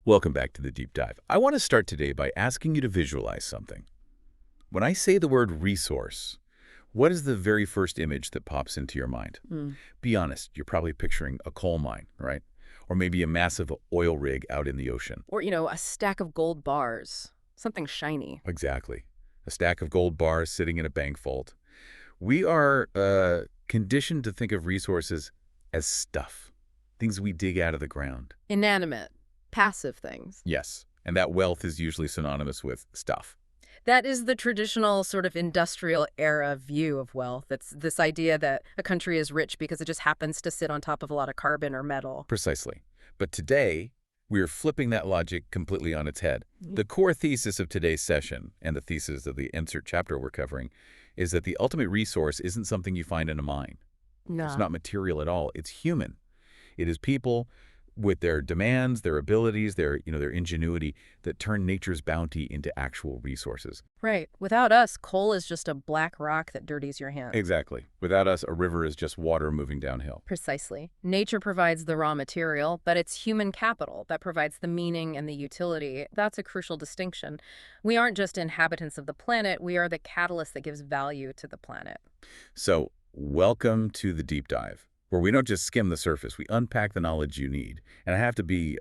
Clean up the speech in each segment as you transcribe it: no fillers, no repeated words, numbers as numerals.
Welcome back to the Deep Dive. I want to start today by asking you to visualize something. When I say the word resource, what is the very first image that pops into your mind? Be honest, you're probably picturing a coal mine, right? Or maybe a massive oil rig out in the ocean. Or, a stack of gold bars. Something shiny. Exactly. A stack of gold bars sitting in a bank vault. We are conditioned to think of resources as stuff, things we dig out of the ground. Inanimate, passive things. Yes, and that wealth is usually synonymous with stuff. That is the traditional sort of industrial era view of wealth. It's this idea that a country is rich because it just happens to sit on top of a lot of carbon or metal. Precisely. But today, we are flipping that logic completely on its head. The core thesis of today's session, and the thesis of the NCERT chapter we're covering, is that the ultimate resource isn't something you find in a mine. No. It's not material at all. It's human. It is people with their demands, their abilities, their ingenuity that turn nature's bounty into actual resources. Right. Without us, coal is just a black rock that dirties your hands. Exactly. Without us, a river is just water moving downhill. Precisely. Nature provides the raw material, but it's human capital that provides the meaning and the utility. That's a crucial distinction. We aren't just inhabitants of the planet, we are the catalyst that gives value to the planet. So, welcome to the Deep Dive, where we don't just skim the surface, we unpack the knowledge you need. And I have to be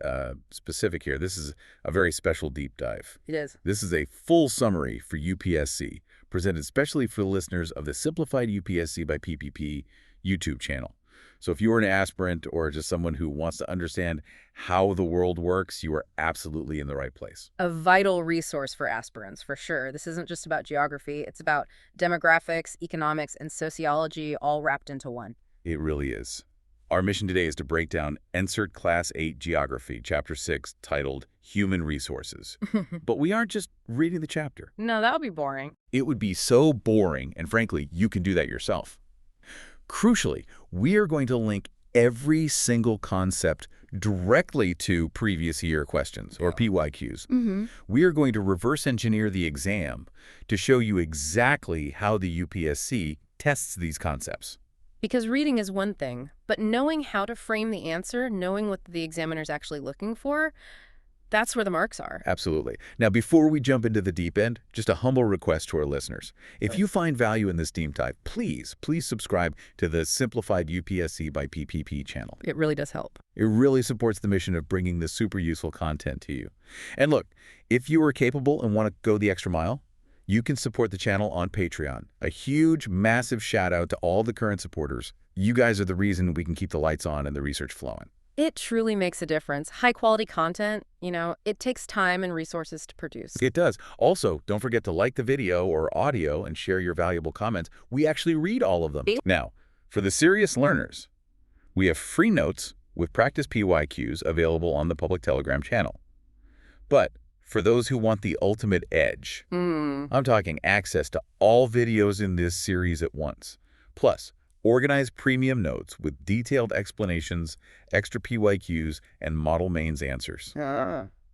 specific here. This is a very special deep dive. It is. This is a full summary for UPSC, presented specially for the listeners of the Simplified UPSC by PPP YouTube channel. So if you are an aspirant or just someone who wants to understand how the world works, you are absolutely in the right place. A vital resource for aspirants, for sure. This isn't just about geography. It's about demographics, economics, and sociology all wrapped into one. It really is. Our mission today is to break down NCERT Class 8 Geography, Chapter 6, titled Human Resources. But we aren't just reading the chapter. No, that would be boring. It would be so boring, and frankly, you can do that yourself. Crucially, we are going to link every single concept directly to previous year questions, or PYQs. We are going to reverse engineer the exam to show you exactly how the UPSC tests these concepts. Because reading is one thing, but knowing how to frame the answer, knowing what the examiner's actually looking for, that's where the marks are. Absolutely. Now, before we jump into the deep end, just a humble request to our listeners. If you find value in this deep dive, please subscribe to the Simplified UPSC by PPP channel. It really does help. It really supports the mission of bringing this super useful content to you. And look, if you are capable and want to go the extra mile, you can support the channel on Patreon. A huge, massive shout out to all the current supporters. You guys are the reason we can keep the lights on and the research flowing. It truly makes a difference. High quality content, it takes time and resources to produce. It does. Also, don't forget to like the video or audio and share your valuable comments. We actually read all of them. Now, for the serious learners, we have free notes with practice PYQs available on the public Telegram channel. But for those who want the ultimate edge, I'm talking access to all videos in this series at once. Plus, organized premium notes with detailed explanations, extra PYQs, and model mains answers.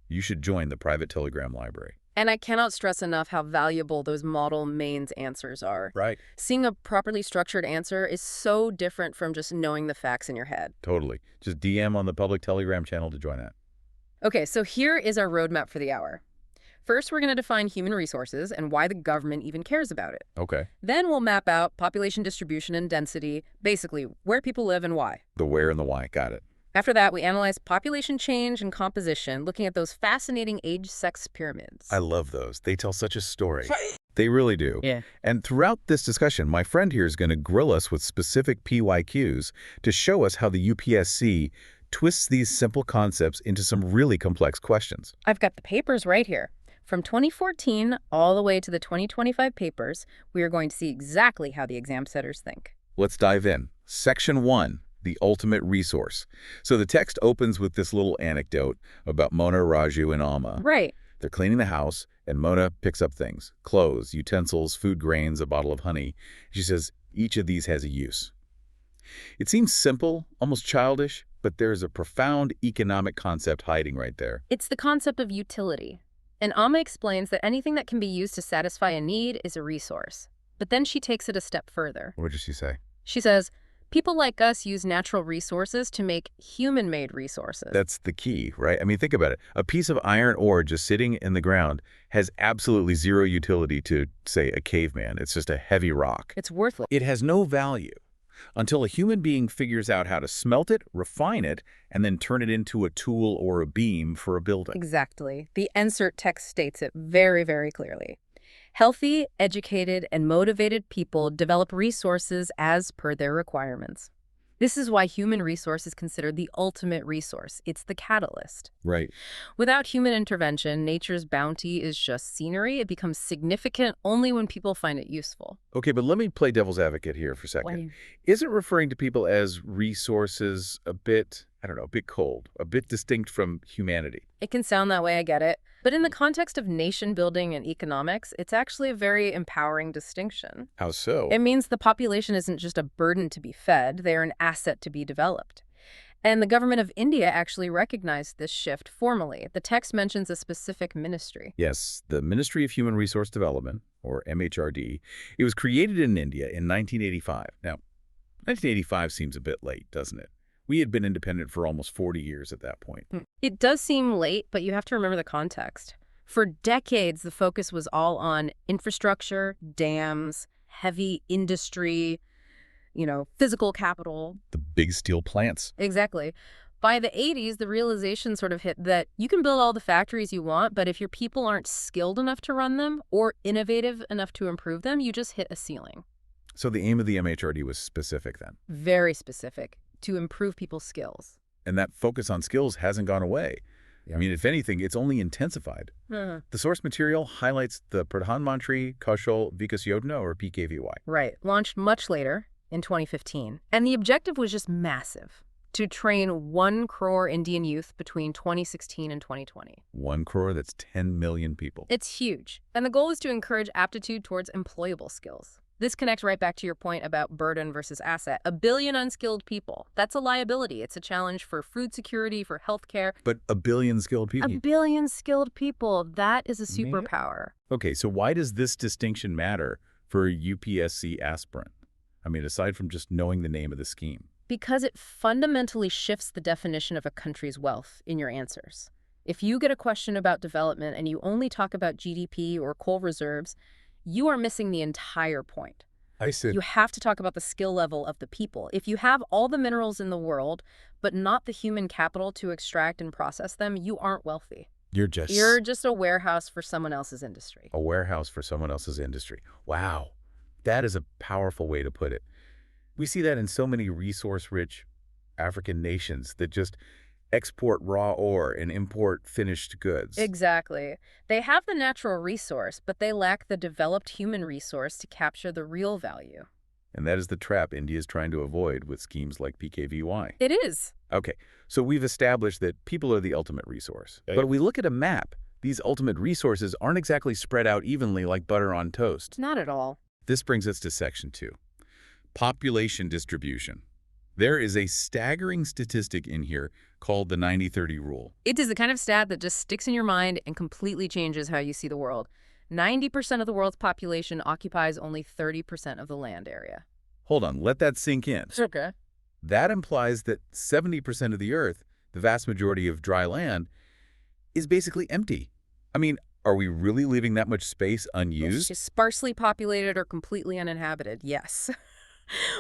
You should join the private Telegram library. And I cannot stress enough how valuable those model mains answers are. Right. Seeing a properly structured answer is so different from just knowing the facts in your head. Totally. Just DM on the public Telegram channel to join that. Okay, so here is our roadmap for the hour. First, we're going to define human resources and why the government even cares about it. Okay. Then we'll map out population distribution and density, basically where people live and why. The where and the why. Got it. After that, we analyze population change and composition, looking at those fascinating age-sex pyramids. I love those. They tell such a story. They really do. Yeah. And throughout this discussion, my friend here is going to grill us with specific PYQs to show us how the UPSC twists these simple concepts into some really complex questions. I've got the papers right here. From 2014 all the way to the 2025 papers, we are going to see exactly how the exam setters think. Let's dive in. Section 1, the ultimate resource. So the text opens with this little anecdote about Mona, Raju, and Alma. Right. They're cleaning the house, and Mona picks up things, clothes, utensils, food grains, a bottle of honey. She says each of these has a use. It seems simple, almost childish, but there's a profound economic concept hiding right there. It's the concept of utility. And Alma explains that anything that can be used to satisfy a need is a resource. But then she takes it a step further. What did she say? She says, People like us use natural resources to make human-made resources. That's the key, right? I mean, think about it. A piece of iron ore just sitting in the ground has absolutely zero utility to, say, a caveman. It's just a heavy rock. It's worthless. It has no value until a human being figures out how to smelt it, refine it, and then turn it into a tool or a beam for a building. Exactly. The NCERT text states it very, very clearly. Healthy, educated, and motivated people develop resources as per their requirements. This is why human resource is considered the ultimate resource. It's the catalyst. Right. Without human intervention, nature's bounty is just scenery. It becomes significant only when people find it useful. Okay, but let me play devil's advocate here for a second. Isn't referring to people as resources a bit, I don't know, a bit cold, a bit distinct from humanity? It can sound that way, I get it. But in the context of nation building and economics, it's actually a very empowering distinction. How so? It means the population isn't just a burden to be fed, they are an asset to be developed. And the government of India actually recognized this shift formally. The text mentions a specific ministry. Yes, the Ministry of Human Resource Development, or MHRD. It was created in India in 1985. Now, 1985 seems a bit late, doesn't it? We had been independent for almost 40 years at that point. It does seem late, but you have to remember the context. For decades, the focus was all on infrastructure, dams, heavy industry, physical capital. The big steel plants. Exactly. By the 80s, the realization sort of hit that you can build all the factories you want, but if your people aren't skilled enough to run them or innovative enough to improve them, you just hit a ceiling. So the aim of the MHRD was specific then? Very specific, to improve people's skills. And that focus on skills hasn't gone away. I mean, if anything, it's only intensified. The source material highlights the Pradhan, Mantri, Kaushal, Vikas, Yojana, or PKVY. Right, launched much later in 2015. And the objective was just massive, to train 1 crore Indian youth between 2016 and 2020. 1 crore, that's 10 million people. It's huge. And the goal is to encourage aptitude towards employable skills. This connects right back to your point about burden versus asset. 1 billion unskilled people. That's a liability. It's a challenge for food security, for healthcare. But 1 billion skilled people. 1 billion skilled people. That is a superpower. Okay, so why does this distinction matter for a UPSC aspirant? I mean, aside from just knowing the name of the scheme. Because it fundamentally shifts the definition of a country's wealth in your answers. If you get a question about development and you only talk about GDP or coal reserves, you are missing the entire point. I see. You have to talk about the skill level of the people. If you have all the minerals in the world, but not the human capital to extract and process them, you aren't wealthy. You're just a warehouse for someone else's industry. A warehouse for someone else's industry. Wow. That is a powerful way to put it. We see that in so many resource-rich African nations that just export raw ore and import finished goods. Exactly. They have the natural resource, but they lack the developed human resource to capture the real value. And that is the trap India is trying to avoid with schemes like PKVY. It is. Okay, so we've established that people are the ultimate resource. Okay. But we look at a map. These ultimate resources aren't exactly spread out evenly like butter on toast. Not at all. This brings us to Section 2. Population distribution. There is a staggering statistic in here called the 90-30 rule. It is the kind of stat that just sticks in your mind and completely changes how you see the world. 90% of the world's population occupies only 30% of the land area. Hold on, let that sink in. Okay. That implies that 70% of the Earth, the vast majority of dry land, is basically empty. I mean, are we really leaving that much space unused? It's sparsely populated or completely uninhabited, yes.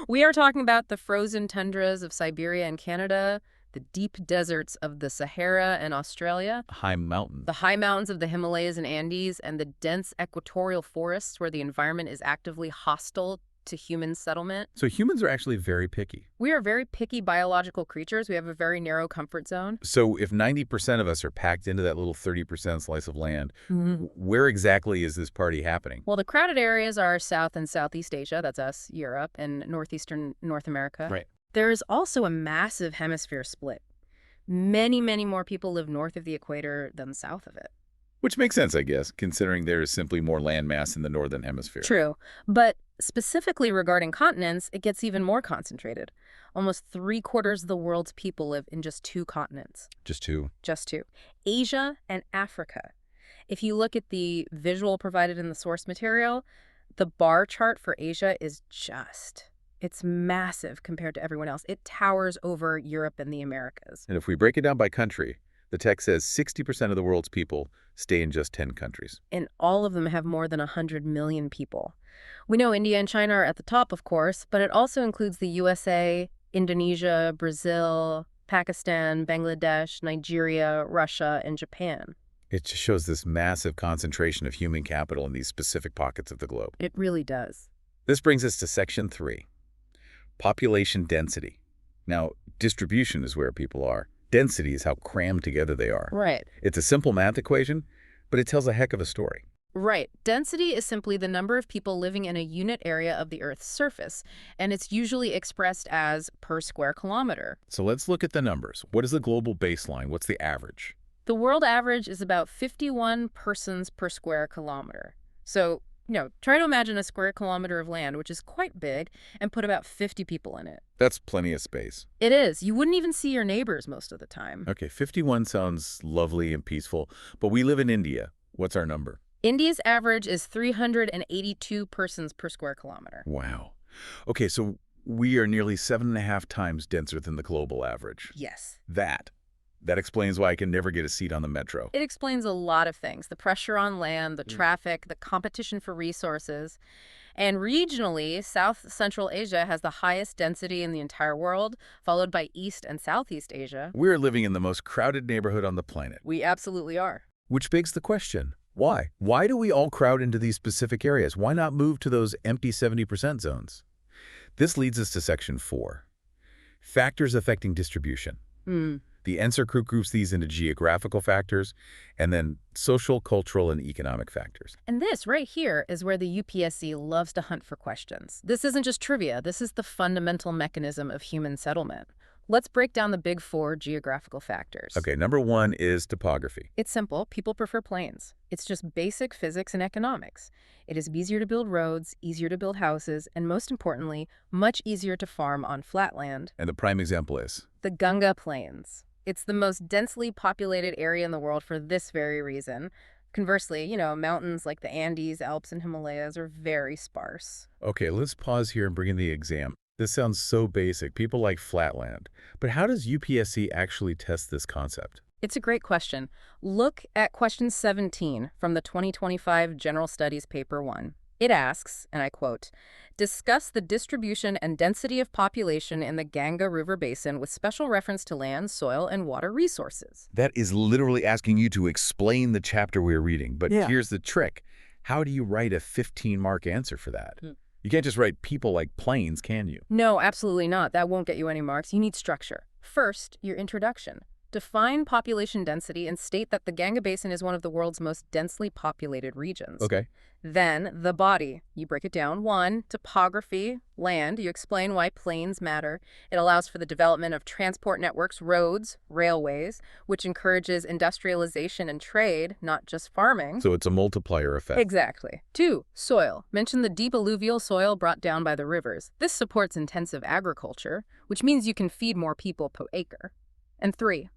We are talking about the frozen tundras of Siberia and Canada, the deep deserts of the Sahara and Australia, High mountains. the high mountains of the Himalayas and Andes, and the dense equatorial forests where the environment is actively hostile to human settlement. So humans are actually very picky. We are very picky biological creatures. We have a very narrow comfort zone. So if 90% of us are packed into that little 30% slice of land, where exactly is this party happening? Well, the crowded areas are South and Southeast Asia, that's us, Europe, and northeastern North America. Right. There is also a massive hemisphere split. Many, many more people live north of the equator than south of it. Which makes sense, I guess, considering there is simply more land mass in the northern hemisphere. True. But specifically regarding continents, it gets even more concentrated. Almost 3/4 of the world's people live in just 2 continents. Just two. Just 2. Asia and Africa. If you look at the visual provided in the source material, the bar chart for Asia is just It's massive compared to everyone else. It towers over Europe and the Americas. And if we break it down by country, the text says 60% of the world's people stay in just 10 countries. And all of them have more than 100 million people. We know India and China are at the top, of course, but it also includes the USA, Indonesia, Brazil, Pakistan, Bangladesh, Nigeria, Russia, and Japan. It just shows this massive concentration of human capital in these specific pockets of the globe. It really does. This brings us to Section 3, population density. Now, distribution is where people are. Density is how crammed together they are. Right. It's a simple math equation, but it tells a heck of a story. Right. Density is simply the number of people living in a unit area of the Earth's surface, and it's usually expressed as per square kilometer. So let's look at the numbers. What is the global baseline? What's the average? The world average is about 51 persons per square kilometer. So, try to imagine a square kilometer of land, which is quite big, and put about 50 people in it. That's plenty of space. It is. You wouldn't even see your neighbors most of the time. Okay, 51 sounds lovely and peaceful, but we live in India. What's our number? India's average is 382 persons per square kilometer. Wow. Okay, so we are nearly 7.5 times denser than the global average. Yes. That explains why I can never get a seat on the metro. It explains a lot of things. The pressure on land, the traffic, the competition for resources. And regionally, South Central Asia has the highest density in the entire world, followed by East and Southeast Asia. We're living in the most crowded neighborhood on the planet. We absolutely are. Which begs the question, why? Why do we all crowd into these specific areas? Why not move to those empty 70% zones? This leads us to Section 4, factors affecting distribution. The NCERT groups these into geographical factors and then social, cultural, and economic factors. And this right here is where the UPSC loves to hunt for questions. This isn't just trivia. This is the fundamental mechanism of human settlement. Let's break down the big 4 geographical factors. Okay, number 1 is topography. It's simple. People prefer plains. It's just basic physics and economics. It is easier to build roads, easier to build houses, and most importantly, much easier to farm on flat land. And the prime example is? The Ganga Plains. It's the most densely populated area in the world for this very reason. Conversely, mountains like the Andes, Alps, and Himalayas are very sparse. Okay, let's pause here and bring in the exam. This sounds so basic. People like flatland. But how does UPSC actually test this concept? It's a great question. Look at question 17 from the 2025 General Studies Paper 1. It asks, and I quote, discuss the distribution and density of population in the Ganga River Basin with special reference to land, soil, and water resources. That is literally asking you to explain the chapter we're reading. But here's the trick. How do you write a 15-mark answer for that? You can't just write people like plains, can you? No, absolutely not. That won't get you any marks. You need structure. First, your introduction. Define population density and state that the Ganga Basin is one of the world's most densely populated regions. Okay. Then, the body. You break it down. 1, topography, land. You explain why plains matter. It allows for the development of transport networks, roads, railways, which encourages industrialization and trade, not just farming. So it's a multiplier effect. Exactly. 2, soil. Mention the deep alluvial soil brought down by the rivers. This supports intensive agriculture, which means you can feed more people per acre. And 3,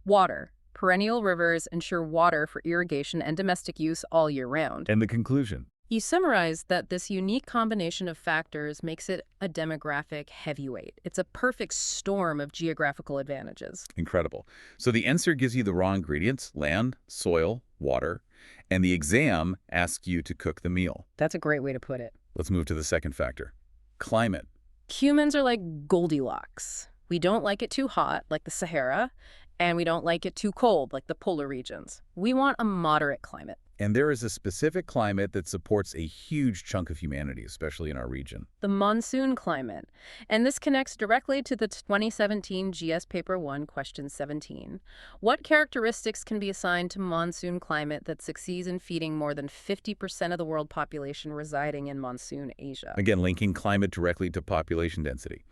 water. Perennial rivers ensure water for irrigation and domestic use all year round. And the conclusion? You summarize that this unique combination of factors makes it a demographic heavyweight. It's a perfect storm of geographical advantages. Incredible. So the NCERT gives you the raw ingredients, land, soil, water, and the exam asks you to cook the meal. That's a great way to put it. Let's move to the second factor, climate. Humans are like Goldilocks. We don't like it too hot, like the Sahara, and we don't like it too cold, like the polar regions. We want a moderate climate. And there is a specific climate that supports a huge chunk of humanity, especially in our region. The monsoon climate. And this connects directly to the 2017 GS Paper 1, question 17. What characteristics can be assigned to monsoon climate that succeeds in feeding more than 50% of the world population residing in monsoon Asia? Again, linking climate directly to population density.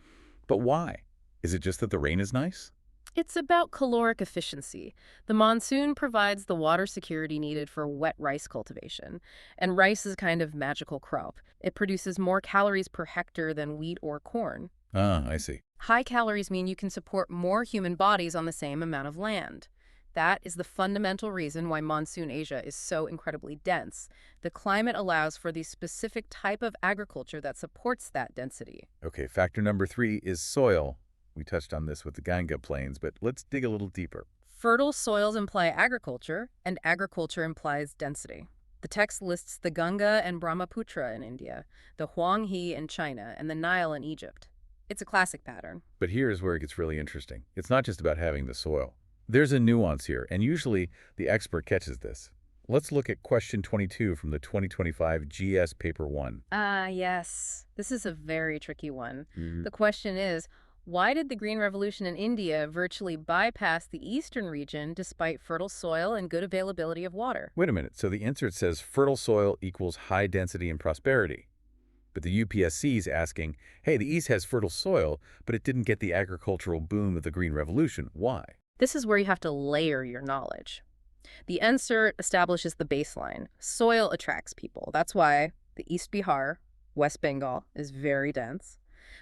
But why? Is it just that the rain is nice? It's about caloric efficiency. The monsoon provides the water security needed for wet rice cultivation. And rice is a kind of magical crop. It produces more calories per hectare than wheat or corn. Ah, I see. High calories mean you can support more human bodies on the same amount of land. That is the fundamental reason why monsoon Asia is so incredibly dense. The climate allows for the specific type of agriculture that supports that density. Okay, factor number 3 is soil. We touched on this with the Ganga Plains, but let's dig a little deeper. Fertile soils imply agriculture, and agriculture implies density. The text lists the Ganga and Brahmaputra in India, the Huanghe in China, and the Nile in Egypt. It's a classic pattern. But here's where it gets really interesting. It's not just about having the soil. There's a nuance here, and usually the expert catches this. Let's look at question 22 from the 2025 GS Paper 1. Yes. This is a very tricky one. The question is, why did the Green Revolution in India virtually bypass the eastern region despite fertile soil and good availability of water? Wait a minute. So the insert says fertile soil equals high density and prosperity. But the UPSC is asking, hey, the East has fertile soil, but it didn't get the agricultural boom of the Green Revolution. Why? This is where you have to layer your knowledge. The NCERT establishes the baseline. Soil attracts people. That's why the East Bihar, West Bengal, is very dense.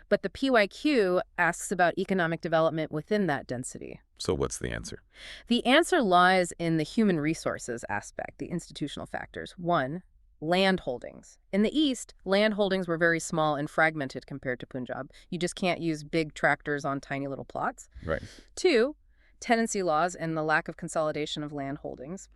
But the PYQ asks about economic development within that density. So what's the answer? The answer lies in the human resources aspect, the institutional factors. 1, land holdings. In the East, land holdings were very small and fragmented compared to Punjab. You just can't use big tractors on tiny little plots. Right. 2, tenancy laws and the lack of consolidation of land holdings.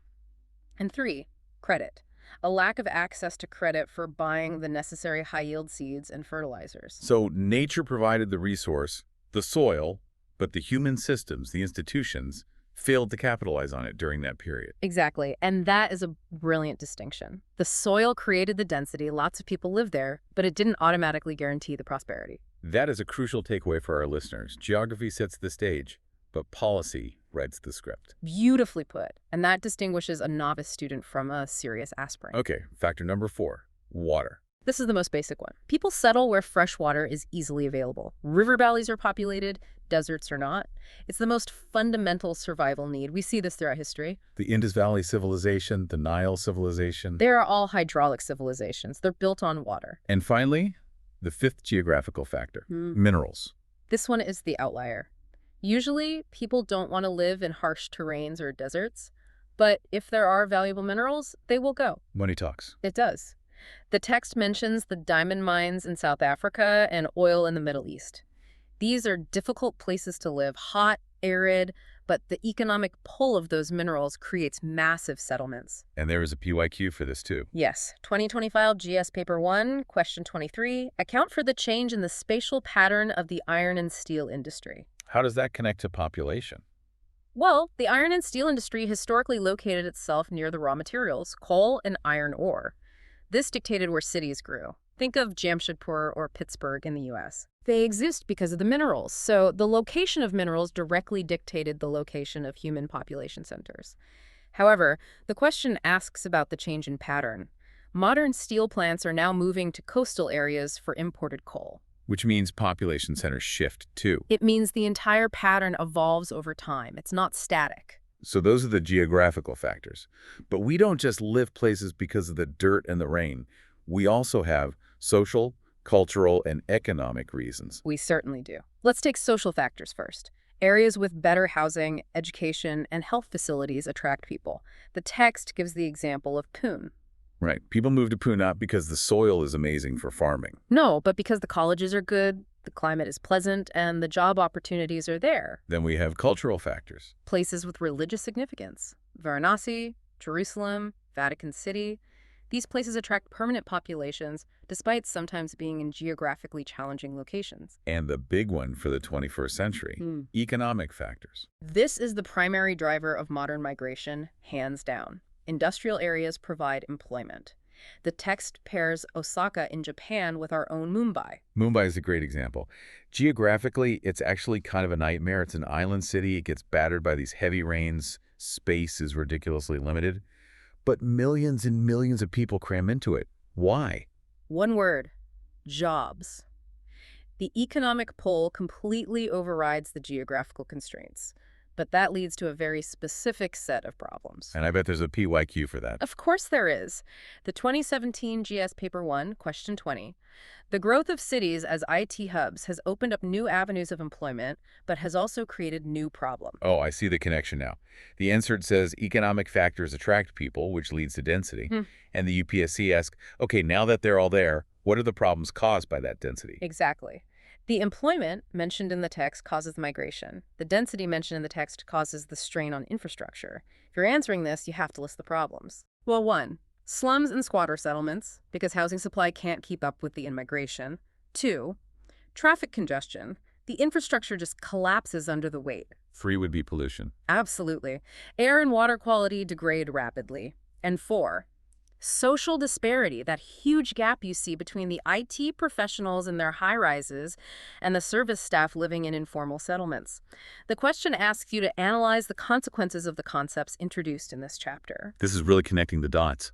And 3, credit. A lack of access to credit for buying the necessary high-yield seeds and fertilizers. So nature provided the resource, the soil, but the human systems, the institutions, failed to capitalize on it during that period. Exactly, and that is a brilliant distinction. The soil created the density, lots of people live there, but it didn't automatically guarantee the prosperity. That is a crucial takeaway for our listeners. Geography sets the stage, but policy writes the script. Beautifully put, and that distinguishes a novice student from a serious aspirant. Okay, factor number 4, water. This is the most basic one. People settle where fresh water is easily available. River valleys are populated, deserts are not. It's the most fundamental survival need. We see this throughout history. The Indus Valley Civilization, the Nile Civilization. They are all hydraulic civilizations. They're built on water. And finally, the 5th geographical factor, minerals. This one is the outlier. Usually, people don't want to live in harsh terrains or deserts, but if there are valuable minerals, they will go. Money talks. It does. The text mentions the diamond mines in South Africa and oil in the Middle East. These are difficult places to live, hot, arid, but the economic pull of those minerals creates massive settlements. And there is a PYQ for this too. Yes. 2025 GS Paper 1, question 23, account for the change in the spatial pattern of the iron and steel industry. How does that connect to population? Well, the iron and steel industry historically located itself near the raw materials, coal and iron ore. This dictated where cities grew. Think of Jamshedpur or Pittsburgh in the U.S. They exist because of the minerals, so the location of minerals directly dictated the location of human population centers. However, the question asks about the change in pattern. Modern steel plants are now moving to coastal areas for imported coal. Which means population centers shift too. It means the entire pattern evolves over time. It's not static. So those are the geographical factors. But we don't just live places because of the dirt and the rain. We also have social, cultural, and economic reasons. We certainly do. Let's take social factors first. Areas with better housing, education, and health facilities attract people. The text gives the example of Pune. Right. People move to Pune not because the soil is amazing for farming. No, but because the colleges are good, the climate is pleasant, and the job opportunities are there. Then we have cultural factors. Places with religious significance. Varanasi, Jerusalem, Vatican City. These places attract permanent populations, despite sometimes being in geographically challenging locations. And the big one for the 21st century, economic factors. This is the primary driver of modern migration, hands down. Industrial areas provide employment. The text pairs Osaka in Japan with our own Mumbai. Mumbai is a great example. Geographically, it's actually kind of a nightmare. It's an island city. It gets battered by these heavy rains. Space is ridiculously limited. But millions and millions of people cram into it. Why? One word: jobs. The economic pull completely overrides the geographical constraints. but that leads to a very specific set of problems. And I bet there's a PYQ for that. Of course there is. The 2017 GS Paper 1, Question 20. The growth of cities as IT hubs has opened up new avenues of employment, but has also created new problems. Oh, I see the connection now. The NCERT says economic factors attract people, which leads to density. And the UPSC asks, okay, now that they're all there, what are the problems caused by that density? Exactly. The employment mentioned in the text causes migration. The density mentioned in the text causes the strain on infrastructure. If you're answering this, you have to list the problems. Well, 1. Slums and squatter settlements, because housing supply can't keep up with the in-migration. 2. Traffic congestion. The infrastructure just collapses under the weight. 3 would be pollution. Absolutely. Air and water quality degrade rapidly. And 4. Social disparity, that huge gap you see between the IT professionals in their high-rises and the service staff living in informal settlements. The question asks you to analyze the consequences of the concepts introduced in this chapter. This is really connecting the dots.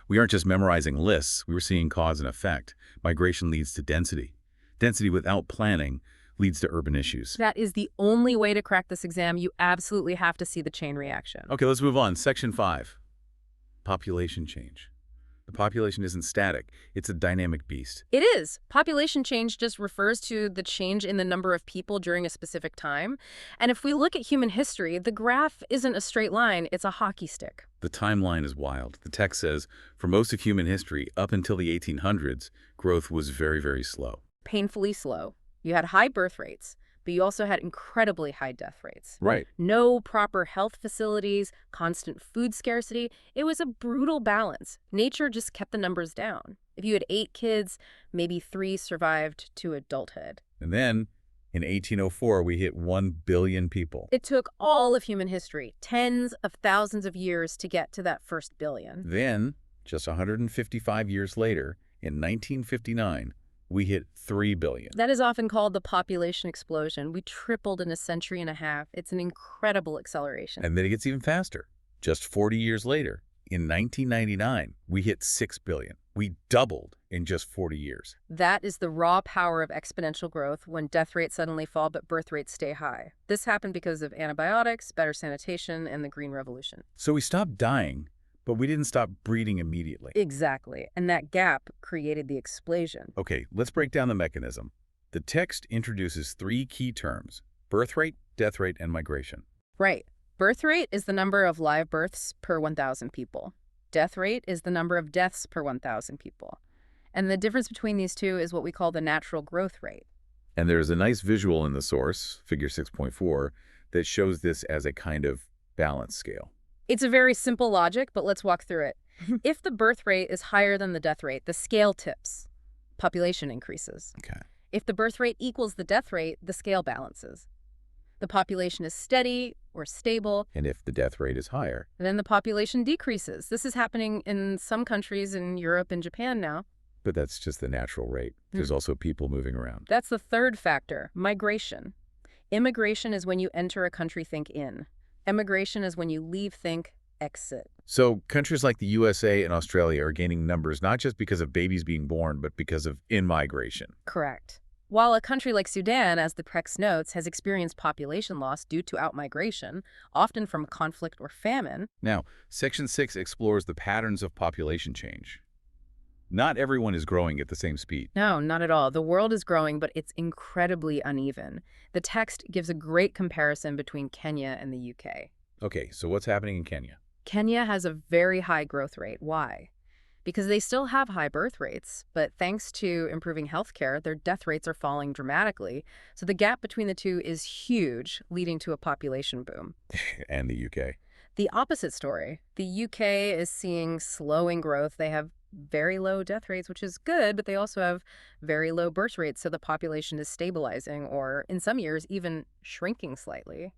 We aren't just memorizing lists, we were seeing cause and effect. Migration leads to density. Density without planning leads to urban issues. That is the only way to crack this exam. You absolutely have to see the chain reaction. Okay, let's move on. Section 5. Population change. The population isn't static. It's a dynamic beast. It is. Population change just refers to the change in the number of people during a specific time. And if we look at human history, the graph isn't a straight line, it's a hockey stick. The timeline is wild. The text says, for most of human history, up until the 1800s, growth was very, very slow. Painfully slow. You had high birth rates, but you also had incredibly high death rates. Right. No proper health facilities, constant food scarcity. It was a brutal balance. Nature just kept the numbers down. If you had 8 kids, maybe 3 survived to adulthood. And then, in 1804, we hit 1 billion people. It took all of human history, tens of thousands of years to get to that first billion. Then, just 155 years later, in 1959, we hit 3 billion. That is often called the population explosion. We tripled in a century and a half. It's an incredible acceleration. And then it gets even faster. Just 40 years later, in 1999, we hit 6 billion. We doubled in just 40 years. That is the raw power of exponential growth when death rates suddenly fall but birth rates stay high. This happened because of antibiotics, better sanitation, and the Green Revolution. So we stopped dying, but we didn't stop breeding immediately. Exactly. And that gap created the explosion. Okay, let's break down the mechanism. The text introduces 3 key terms: birth rate, death rate, and migration. Right. Birth rate is the number of live births per 1,000 people. Death rate is the number of deaths per 1,000 people. And the difference between these two is what we call the natural growth rate. And there's a nice visual in the source, figure 6.4, that shows this as a kind of balance scale. It's a very simple logic, but let's walk through it. If the birth rate is higher than the death rate, the scale tips. Population increases. Okay. If the birth rate equals the death rate, the scale balances. The population is steady or stable. And if the death rate is higher, Then the population decreases. This is happening in some countries in Europe and Japan now. but that's just the natural rate. There's also people moving around. That's the third factor, migration. Immigration is when you enter a country, think in. Emigration is when you leave, think exit. So countries like the USA and Australia are gaining numbers not just because of babies being born, but because of in-migration. Correct. While a country like Sudan, as the text notes, has experienced population loss due to outmigration, often from conflict or famine. Now, Section 6 explores the patterns of population change. Not everyone is growing at the same speed. No, not at all. The world is growing, but it's incredibly uneven. The text gives a great comparison between Kenya and the UK. Okay, so what's happening in Kenya? Kenya has a very high growth rate. Why? Because they still have high birth rates, but thanks to improving healthcare, their death rates are falling dramatically. So the gap between the two is huge, leading to a population boom. And the UK. The opposite story. The UK is seeing slowing growth. They have very low death rates, which is good, but they also have very low birth rates, so the population is stabilizing or, in some years, even shrinking slightly.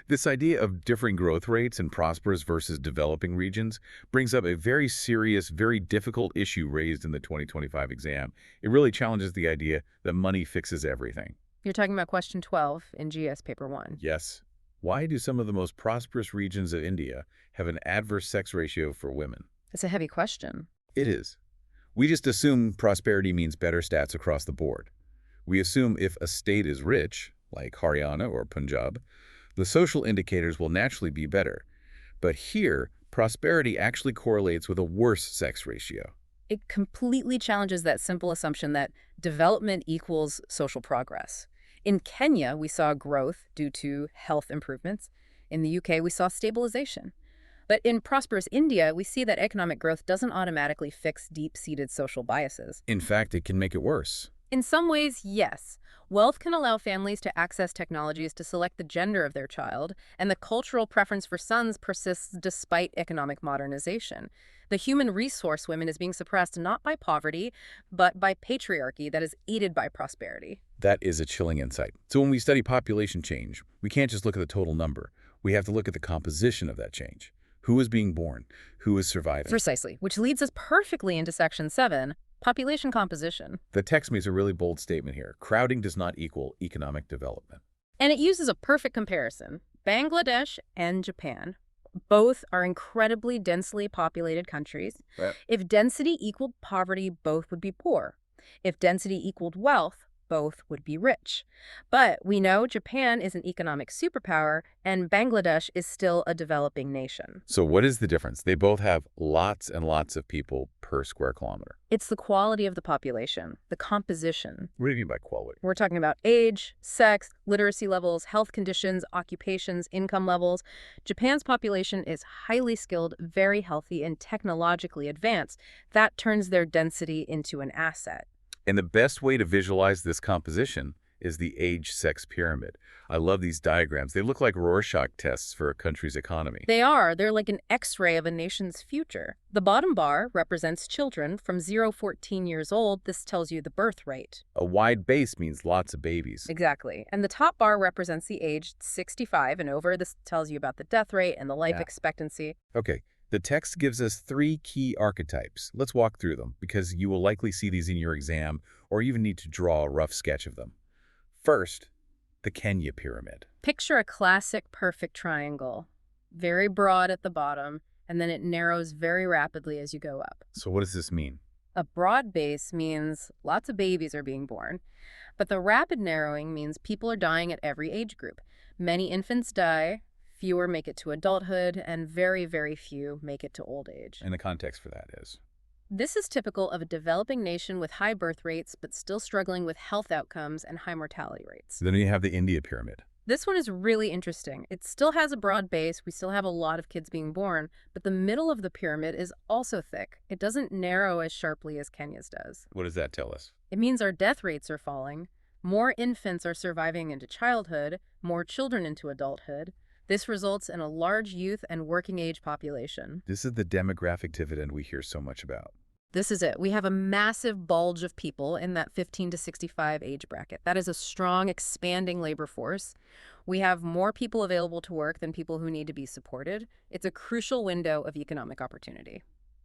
This idea of differing growth rates in prosperous versus developing regions brings up a very serious, very difficult issue raised in the 2025 exam. It really challenges the idea that money fixes everything. You're talking about question 12 in GS Paper 1. Yes. Why do some of the most prosperous regions of India have an adverse sex ratio for women? It's a heavy question. It is. We just assume prosperity means better stats across the board. We assume if a state is rich, like Haryana or Punjab, The social indicators will naturally be better. But here, prosperity actually correlates with a worse sex ratio. It completely challenges that simple assumption that development equals social progress. In Kenya, we saw growth due to health improvements. In the UK, we saw stabilization. But in prosperous India, we see that economic growth doesn't automatically fix deep-seated social biases. In fact, it can make it worse. In some ways, yes. Wealth can allow families to access technologies to select the gender of their child, and the cultural preference for sons persists despite economic modernization. The human resource women is being suppressed not by poverty, but by patriarchy that is aided by prosperity. That is a chilling insight. So when we study population change, we can't just look at the total number. We have to look at the composition of that change. Who is being born? Who is surviving? Precisely, which leads us perfectly into Section 7, population composition. The text makes a really bold statement here. Crowding does not equal economic development. And it uses a perfect comparison. Bangladesh and Japan. Both are incredibly densely populated countries. Right. If density equaled poverty, both would be poor. If density equaled wealth, both would be rich. But we know Japan is an economic superpower, and Bangladesh is still a developing nation. So what is the difference? They both have lots and lots of people per square kilometer. It's the quality of the population, the composition. What do you mean by quality? We're talking about age, sex, literacy levels, health conditions, occupations, income levels. Japan's population is highly skilled, very healthy, and technologically advanced. That turns their density into an asset. And the best way to visualize this composition is the age-sex pyramid. I love these diagrams. They look like Rorschach tests for a country's economy. They are. They're like an X-ray of a nation's future. The bottom bar represents children from 0 to 14 years old. This tells you the birth rate. A wide base means lots of babies. Exactly. And the top bar represents the age 65 and over. This tells you about the death rate and the life expectancy. Okay. The text gives us 3 key archetypes. Let's walk through them, because you will likely see these in your exam or even need to draw a rough sketch of them. First, the Kenya pyramid. Picture a classic perfect triangle, very broad at the bottom, and then it narrows very rapidly as you go up. So what does this mean? A broad base means lots of babies are being born, but the rapid narrowing means people are dying at every age group. Many infants die, fewer make it to adulthood, and very, very few make it to old age. And the context for that is? This is typical of a developing nation with high birth rates, but still struggling with health outcomes and high mortality rates. Then you have the India pyramid. This one is really interesting. It still has a broad base. We still have a lot of kids being born, but the middle of the pyramid is also thick. It doesn't narrow as sharply as Kenya's does. What does that tell us? It means our death rates are falling. More infants are surviving into childhood, more children into adulthood. This results in a large youth and working age population. This is the demographic dividend we hear so much about. This is it. We have a massive bulge of people in that 15 to 65 age bracket. That is a strong, expanding labor force. We have more people available to work than people who need to be supported. It's a crucial window of economic opportunity.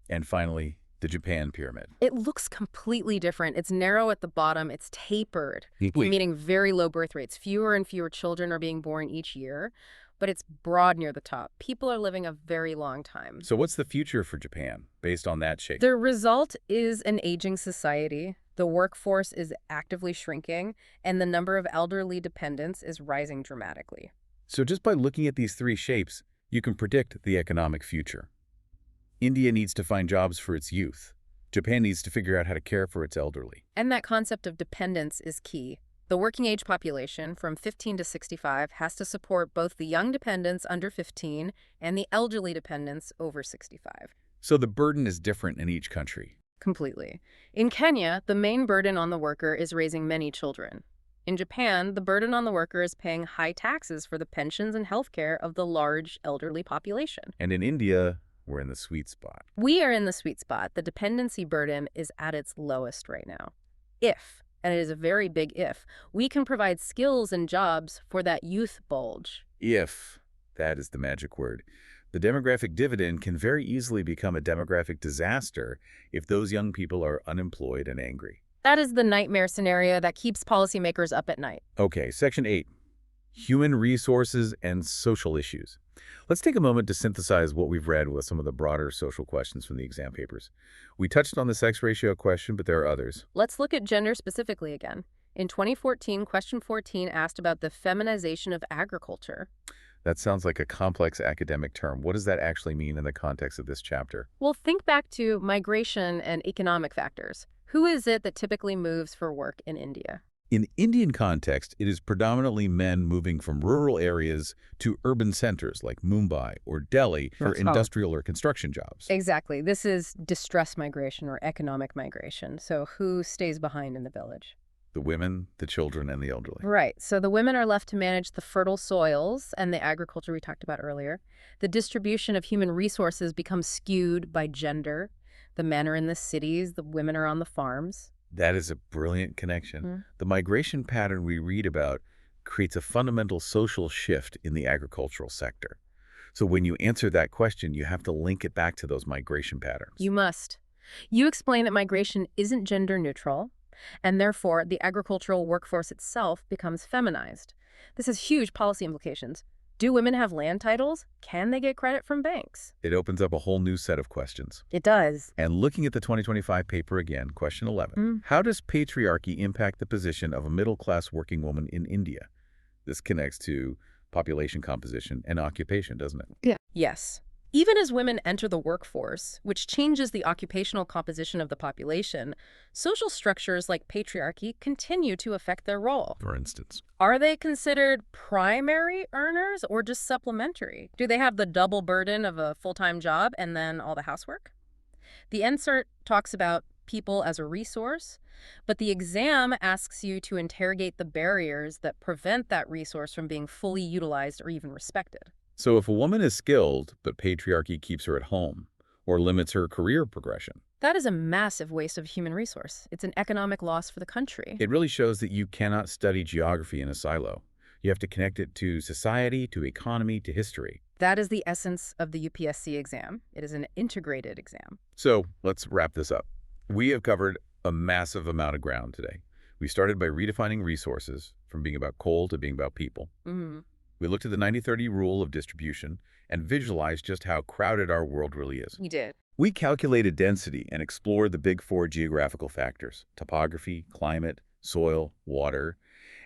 And finally, the Japan pyramid. It looks completely different. It's narrow at the bottom. It's tapered, meaning very low birth rates. Fewer and fewer children are being born each year, but it's broad near the top. People are living a very long time. So what's the future for Japan based on that shape? The result is an aging society. The workforce is actively shrinking, and the number of elderly dependents is rising dramatically. So just by looking at these 3 shapes, you can predict the economic future. India needs to find jobs for its youth. Japan needs to figure out how to care for its elderly. And that concept of dependence is key. The working age population from 15 to 65 has to support both the young dependents under 15 and the elderly dependents over 65. So the burden is different in each country. Completely. In Kenya, the main burden on the worker is raising many children. In Japan, the burden on the worker is paying high taxes for the pensions and health care of the large elderly population. And in India, we're in the sweet spot. We are in the sweet spot. The dependency burden is at its lowest right now. If, and it is a very big if, we can provide skills and jobs for that youth bulge. If, that is the magic word. The demographic dividend can very easily become a demographic disaster if those young people are unemployed and angry. That is the nightmare scenario that keeps policymakers up at night. Okay, Section 8, Human Resources and Social Issues. Let's take a moment to synthesize what we've read with some of the broader social questions from the exam papers. We touched on the sex ratio question, but there are others. Let's look at gender specifically again. In 2014, question 14 asked about the feminization of agriculture. That sounds like a complex academic term. What does that actually mean in the context of this chapter? Well, think back to migration and economic factors. Who is it that typically moves for work in India? In Indian context, it is predominantly men moving from rural areas to urban centers like Mumbai or Delhi for industrial or construction jobs. Exactly. This is distress migration or economic migration. So who stays behind in the village? The women, the children, and the elderly. Right. So the women are left to manage the fertile soils and the agriculture we talked about earlier. The distribution of human resources becomes skewed by gender. The men are in the cities, the women are on the farms. That is a brilliant connection. The migration pattern we read about creates a fundamental social shift in the agricultural sector. So when you answer that question, you have to link it back to those migration patterns. You must. You explain that migration isn't gender neutral, and therefore the agricultural workforce itself becomes feminized. This has huge policy implications. Do women have land titles? Can they get credit from banks? It opens up a whole new set of questions. It does. And looking at the 2025 paper again, question 11. How does patriarchy impact the position of a middle-class working woman in India? This connects to population composition and occupation, doesn't it? Yeah. Yes. Even as women enter the workforce, which changes the occupational composition of the population, social structures like patriarchy continue to affect their role. For instance, Are they considered primary earners or just supplementary? Do they have the double burden of a full-time job and then all the housework? The NCERT talks about people as a resource, but the exam asks you to interrogate the barriers that prevent that resource from being fully utilized or even respected. so if a woman is skilled, but patriarchy keeps her at home or limits her career progression, That is a massive waste of human resource. It's an economic loss for the country. it really shows that you cannot study geography in a silo. You have to connect it to society, to economy, to history. That is the essence of the UPSC exam. It is an integrated exam. So let's wrap this up. We have covered a massive amount of ground today. We started by redefining resources from being about coal to being about people. We looked at the 90-30 rule of distribution and visualized just how crowded our world really is. We did. We calculated density and explored the big four geographical factors: topography, climate, soil, water,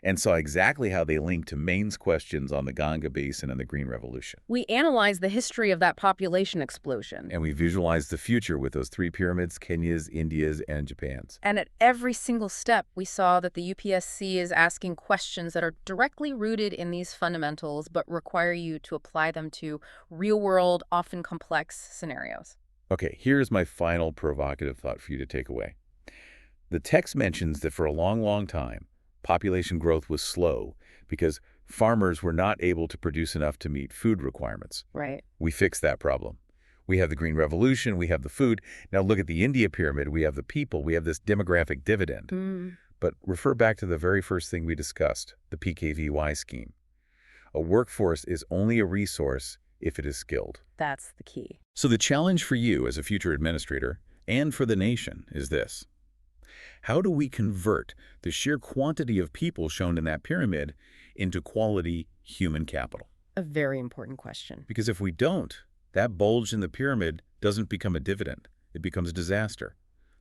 and saw exactly how they link to Maine's questions on the Ganga Basin and the Green Revolution. We analyzed the history of that population explosion. And we visualized the future with those three pyramids: Kenya's, India's, and Japan's. And at every single step, we saw that the UPSC is asking questions that are directly rooted in these fundamentals, but require you to apply them to real-world, often complex scenarios. Okay, here's my final provocative thought for you to take away. The text mentions that for a long, long time, population growth was slow because farmers were not able to produce enough to meet food requirements. Right. We fixed that problem. We have the Green Revolution, we have the food. Now look at the India pyramid, we have the people, we have this demographic dividend. But refer back to the very first thing we discussed, the PKVY scheme. A workforce is only a resource if it is skilled. That's the key. So the challenge for you as a future administrator and for the nation is this. How do we convert the sheer quantity of people shown in that pyramid into quality human capital? A very important question. Because if we don't, that bulge in the pyramid doesn't become a dividend. It becomes disaster.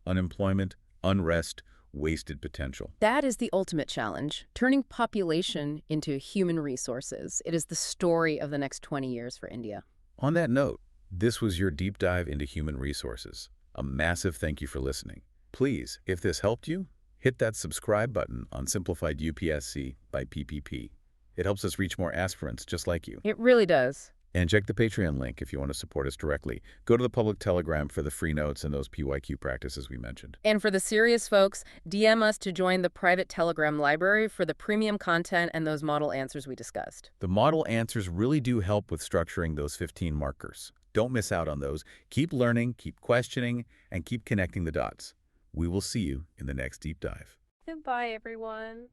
Unemployment, unrest, wasted potential. That is the ultimate challenge, turning population into human resources. It is the story of the next 20 years for India. On that note, this was your deep dive into human resources. A massive thank you for listening. Please, if this helped you, hit that subscribe button on Simplified UPSC by PPP. It helps us reach more aspirants just like you. It really does. And check the Patreon link if you want to support us directly. Go to the public Telegram for the free notes and those PYQ practices we mentioned. And for the serious folks, DM us to join the private Telegram library for the premium content and those model answers we discussed. The model answers really do help with structuring those 15 markers. Don't miss out on those. Keep learning, keep questioning, and keep connecting the dots. We will see you in the next deep dive. Goodbye, everyone.